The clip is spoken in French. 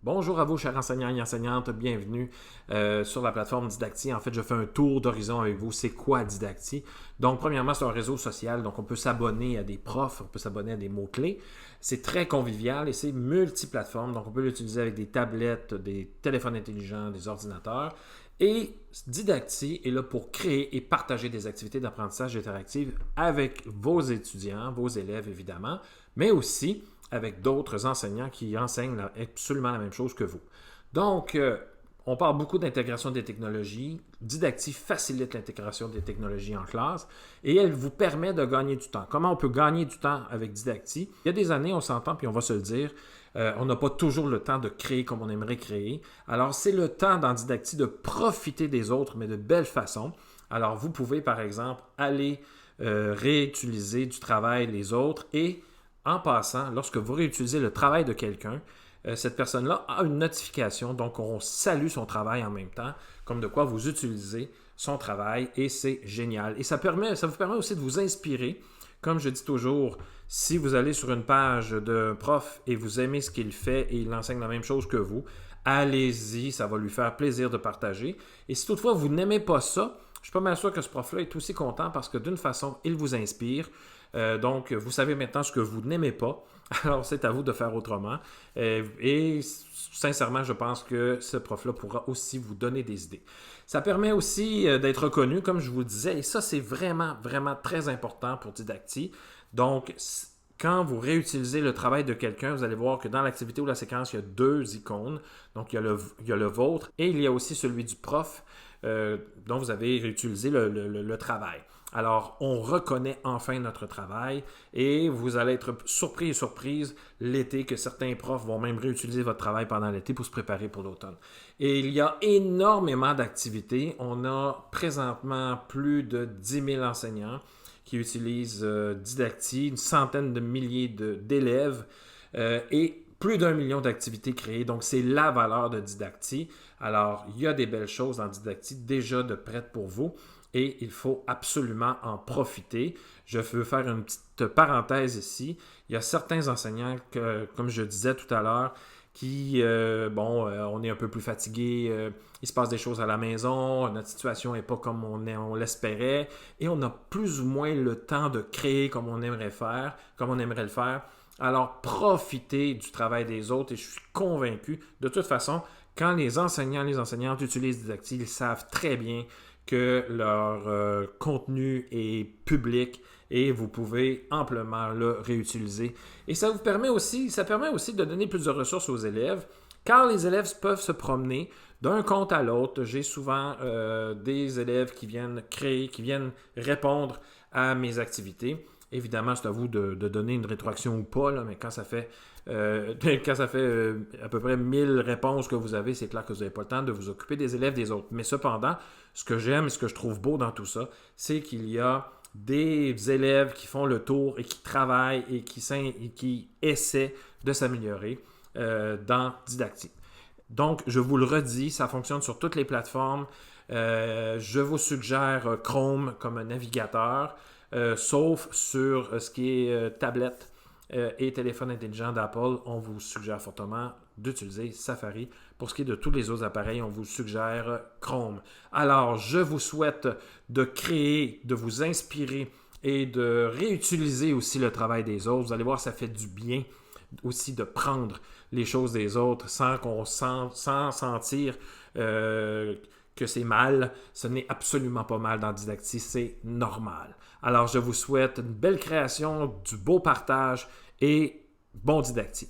Bonjour à vous, chers enseignants et enseignantes, bienvenue sur la plateforme Didacti. En fait, je fais un tour d'horizon avec vous. C'est quoi Didacti? Donc, premièrement, c'est un réseau social, donc on peut s'abonner à des profs, on peut s'abonner à des mots-clés. C'est très convivial et c'est multiplateforme, donc on peut l'utiliser avec des tablettes, des téléphones intelligents, des ordinateurs. Et Didacti est là pour créer et partager des activités d'apprentissage interactives avec vos étudiants, vos élèves évidemment, mais aussi avec d'autres enseignants qui enseignent absolument la même chose que vous. Donc, on parle beaucoup d'intégration des technologies. Didacti facilite l'intégration des technologies en classe et elle vous permet de gagner du temps. Comment on peut gagner du temps avec Didacti? Il y a des années, on s'entend, puis on va se le dire, on n'a pas toujours le temps de créer comme on aimerait créer. Alors, c'est le temps dans Didacti de profiter des autres, mais de belle façon. Alors, vous pouvez, par exemple, aller réutiliser du travail des autres et en passant, lorsque vous réutilisez le travail de quelqu'un, cette personne-là a une notification, donc on salue son travail en même temps, comme de quoi vous utilisez son travail et c'est génial. Et ça vous permet aussi de vous inspirer. Comme je dis toujours, si vous allez sur une page d'un prof et vous aimez ce qu'il fait et il enseigne la même chose que vous, allez-y, ça va lui faire plaisir de partager. Et si toutefois vous n'aimez pas ça, je suis pas mal sûr que ce prof-là est aussi content parce que d'une façon, il vous inspire. Donc, vous savez maintenant ce que vous n'aimez pas. Alors, c'est à vous de faire autrement. Et sincèrement, je pense que ce prof-là pourra aussi vous donner des idées. Ça permet aussi d'être reconnu, comme je vous le disais. Et ça, c'est vraiment, vraiment très important pour Didacti. Donc, quand vous réutilisez le travail de quelqu'un, vous allez voir que dans l'activité ou la séquence, il y a deux icônes. Donc, il y a le vôtre et il y a aussi celui du prof dont vous avez réutilisé le travail. Alors, on reconnaît enfin notre travail et vous allez être surpris et surprise l'été que certains profs vont même réutiliser votre travail pendant l'été pour se préparer pour l'automne. Et il y a énormément d'activités. On a présentement plus de 10 000 enseignants qui utilisent Didacti, une centaine de milliers d'élèves et plus d'1 million d'activités créées. Donc, c'est la valeur de Didacti. Alors, il y a des belles choses dans Didacti déjà de prêtes pour vous. Et il faut absolument en profiter. Je veux faire une petite parenthèse ici. Il y a certains enseignants, comme je disais tout à l'heure, qui, on est un peu plus fatigué, il se passe des choses à la maison, notre situation n'est pas comme on l'espérait, et on a plus ou moins le temps de créer comme on aimerait le faire. Alors, profitez du travail des autres, et je suis convaincu, de toute façon, quand les enseignants et les enseignantes utilisent Didacti, ils savent très bien que leur contenu est public et vous pouvez amplement le réutiliser. Et ça permet aussi de donner plus de ressources aux élèves, car les élèves peuvent se promener d'un compte à l'autre. J'ai souvent des élèves qui viennent créer, qui viennent répondre à mes activités. Évidemment, c'est à vous de donner une rétroaction ou pas, là, mais quand ça fait à peu près 1000 réponses que vous avez, c'est clair que vous n'avez pas le temps de vous occuper des élèves des autres. Mais cependant, ce que j'aime et ce que je trouve beau dans tout ça, c'est qu'il y a des élèves qui font le tour et qui travaillent et qui essaient de s'améliorer dans Didacti. Donc, je vous le redis, ça fonctionne sur toutes les plateformes. Je vous suggère Chrome comme navigateur. Sauf sur ce qui est tablette et téléphone intelligent d'Apple, on vous suggère fortement d'utiliser Safari. Pour ce qui est de tous les autres appareils, on vous suggère Chrome. Alors, je vous souhaite de créer, de vous inspirer et de réutiliser aussi le travail des autres. Vous allez voir, ça fait du bien aussi de prendre les choses des autres sans sentir que c'est mal. Ce n'est absolument pas mal dans Didacti, c'est normal. Alors, je vous souhaite une belle création, du beau partage et bon Didacti.